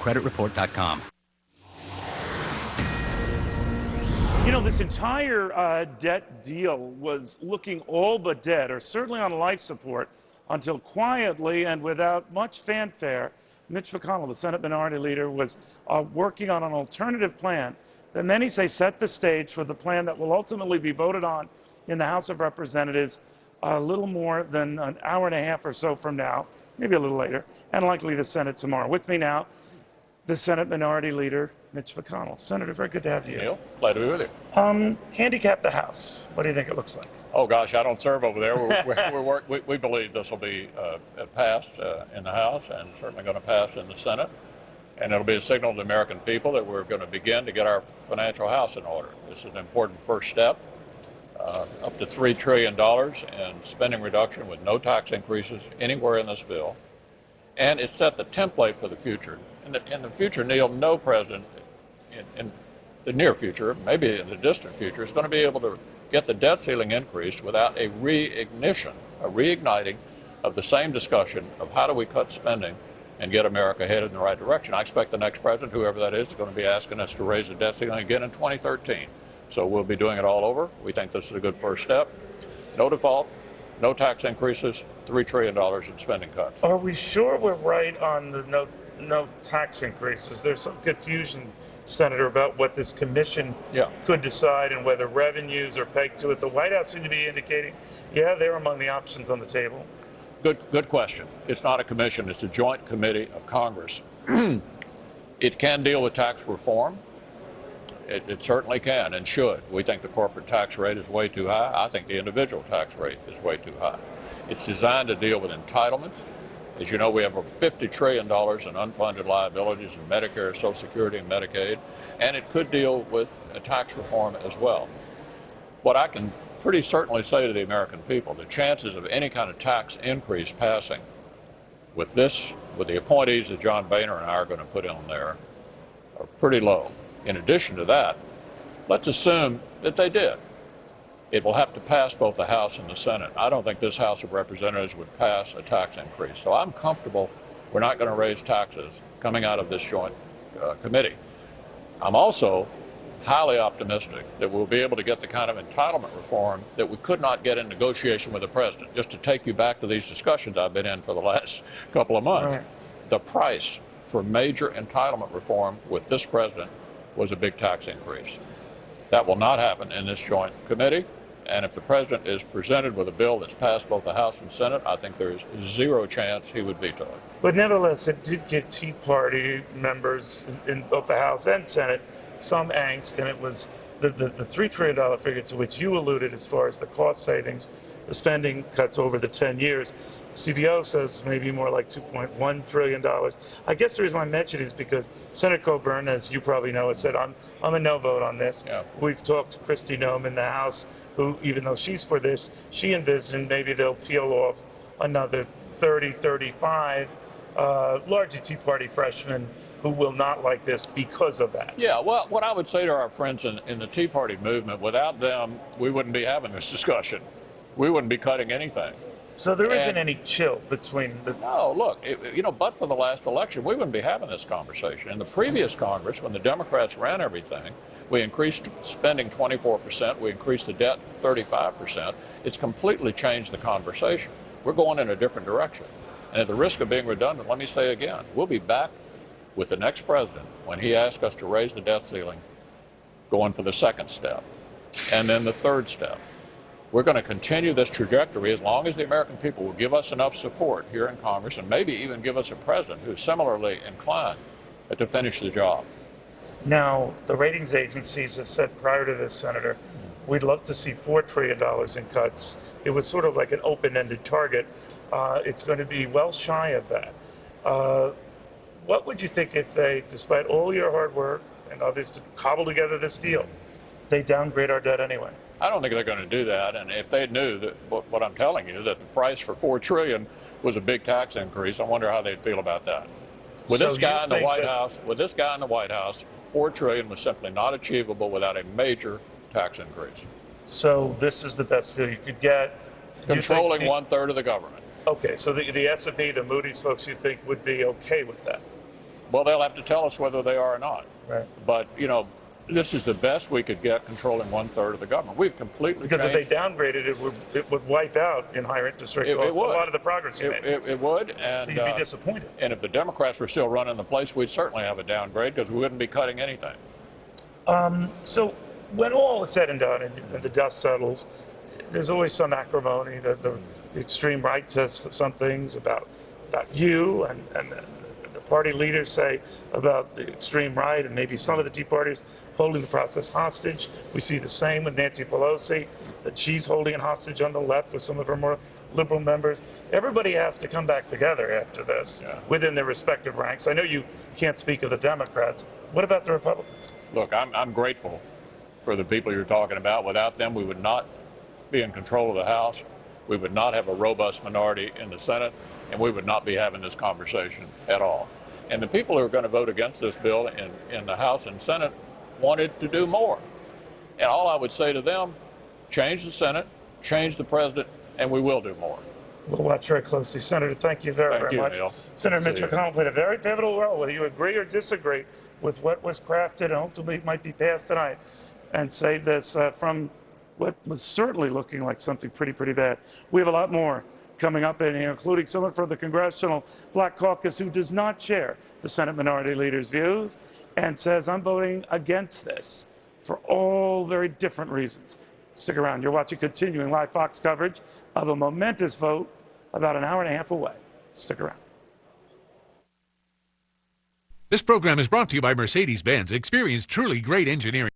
CreditReport.com. You know, this entire debt deal was looking all but dead, or certainly on life support, until quietly and without much fanfare, Mitch McConnell, the Senate Minority Leader, was working on an alternative plan that many say set the stage for the plan that will ultimately be voted on in the House of Representatives a little more than an hour and a half or so from now, maybe a little later, and likely the Senate tomorrow. With me now, the Senate Minority Leader, Mitch McConnell. Senator, very good to have you. Neil, glad to be with you. Handicap the House. What do you think it looks like? Oh, gosh, I don't serve over there. We believe this will be passed in the House and certainly going to pass in the Senate. And it'll be a signal to the American people that we're going to begin to get our financial house in order. This is an important first step. Up to $3 trillion in spending reduction with no tax increases anywhere in this bill. And it set the template for the future. In the future, Neil, no president in the near future, maybe in the distant future, is going to be able to get the debt ceiling increased without a reigniting of the same discussion of how do we cut spending and get America headed in the right direction. I expect the next president, whoever that is going to be asking us to raise the debt ceiling again in 2013. So we'll be doing it all over. We think this is a good first step. No default, no tax increases, $3 trillion in spending cuts. Are we sure we're right on the no tax increases? There's some confusion, Senator, about what this commission could decide and whether revenues are pegged to it. The White House seemed to be indicating, yeah, they're among the options on the table. Good question. It's not a commission. It's a joint committee of Congress. It can deal with tax reform. It certainly can and should. We think the corporate tax rate is way too high. I think the individual tax rate is way too high. It's designed to deal with entitlements. As you know, we have over $50 trillion in unfunded liabilities in Medicare, Social Security, and Medicaid, and it could deal with a tax reform as well. What I can pretty certainly say to the American people, the chances of any kind of tax increase passing with the appointees that John Boehner and I are going to put in there, are pretty low. In addition to that, let's assume that they did. It will have to pass both the House and the Senate. I don't think this House of Representatives would pass a tax increase. So I'm comfortable we're not going to raise taxes coming out of this joint committee. I'm also highly optimistic that we'll be able to get the kind of entitlement reform that we could not get in negotiation with the president. Just to take you back to these discussions I've been in for the last couple of months, the price for major entitlement reform with this president was a big tax increase. That will not happen in this joint committee. And if the president is presented with a bill that's passed both the House and Senate, I think there is zero chance he would veto it. But nevertheless, it did give Tea Party members in both the House and Senate some angst, and it was the $3 trillion figure to which you alluded as far as the cost savings, the spending cuts over the 10 years. CBO says maybe more like $2.1 trillion. I guess the reason why I mention it is because Senator Coburn, as you probably know, has said, I'm a no vote on this. Yeah. We've talked to Kristi Noem in the House, who, even though she's for this, she envisioned maybe they'll peel off another 30, 35 largely Tea Party freshmen who will not like this because of that. Yeah, well, what I would say to our friends in the Tea Party movement, without them, we wouldn't be having this discussion. We wouldn't be cutting anything. So there isn't any chill between the... No, look, but for the last election, we wouldn't be having this conversation. In the previous Congress, when the Democrats ran everything, we increased spending 24%, we increased the debt 35%. It's completely changed the conversation. We're going in a different direction. And at the risk of being redundant, let me say again, we'll be back with the next president when he asks us to raise the debt ceiling, going for the second step, and then the third step. We're going to continue this trajectory as long as the American people will give us enough support here in Congress and maybe even give us a president who's similarly inclined to finish the job. Now, the ratings agencies have said prior to this, Senator, we'd love to see $4 trillion in cuts. It was sort of like an open-ended target. It's going to be well shy of that. What would you think if they, despite all your hard work and others to cobble together this deal, they downgrade our debt anyway? I don't think they're going to do that. And if they knew that what I'm telling you, that the price for $4 trillion was a big tax increase, I wonder how they'd feel about that. With this guy in the White House, $4 trillion was simply not achievable without a major tax increase. So this is the best deal you could get. Controlling 1/3 of the government. Okay, so the S&P, the Moody's folks, you think would be okay with that? Well, they'll have to tell us whether they are or not. Right. But, you know, this is the best we could get controlling 1/3 of the government. We've completely Because changed. if they downgraded it, it would wipe out in higher interest rate costs a lot of the progress you made. It would. And, so you'd be disappointed. And if the Democrats were still running the place, we'd certainly have a downgrade because we wouldn't be cutting anything. So when all is said and done and the dust settles, there's always some acrimony. The extreme right says some things about you, and the party leaders say about the extreme right, and maybe some of the Tea Partiers holding the process hostage. We see the same with Nancy Pelosi, that she's holding it hostage on the left with some of her more liberal members. Everybody has to come back together after this within their respective ranks. I know you can't speak of the Democrats. What about the Republicans? Look, I'm grateful for the people you're talking about. Without them, we would not be in control of the House. We would not have a robust minority in the Senate, and we would not be having this conversation at all. And the people who are going to vote against this bill in the House and Senate wanted to do more. And all I would say to them, change the Senate, change the president, and we will do more. We'll watch very closely. Senator, thank you very much. Neil. Senator Mitch McConnell played a very pivotal role, whether you agree or disagree with what was crafted and ultimately might be passed tonight, and save this from what was certainly looking like something pretty bad. We have a lot more coming up in here, including someone from the Congressional Black Caucus who does not share the Senate Minority Leader's views and says, I'm voting against this for all very different reasons. Stick around. You're watching continuing live Fox coverage of a momentous vote about an hour and a half away. Stick around. This program is brought to you by Mercedes-Benz. Experience truly great engineering.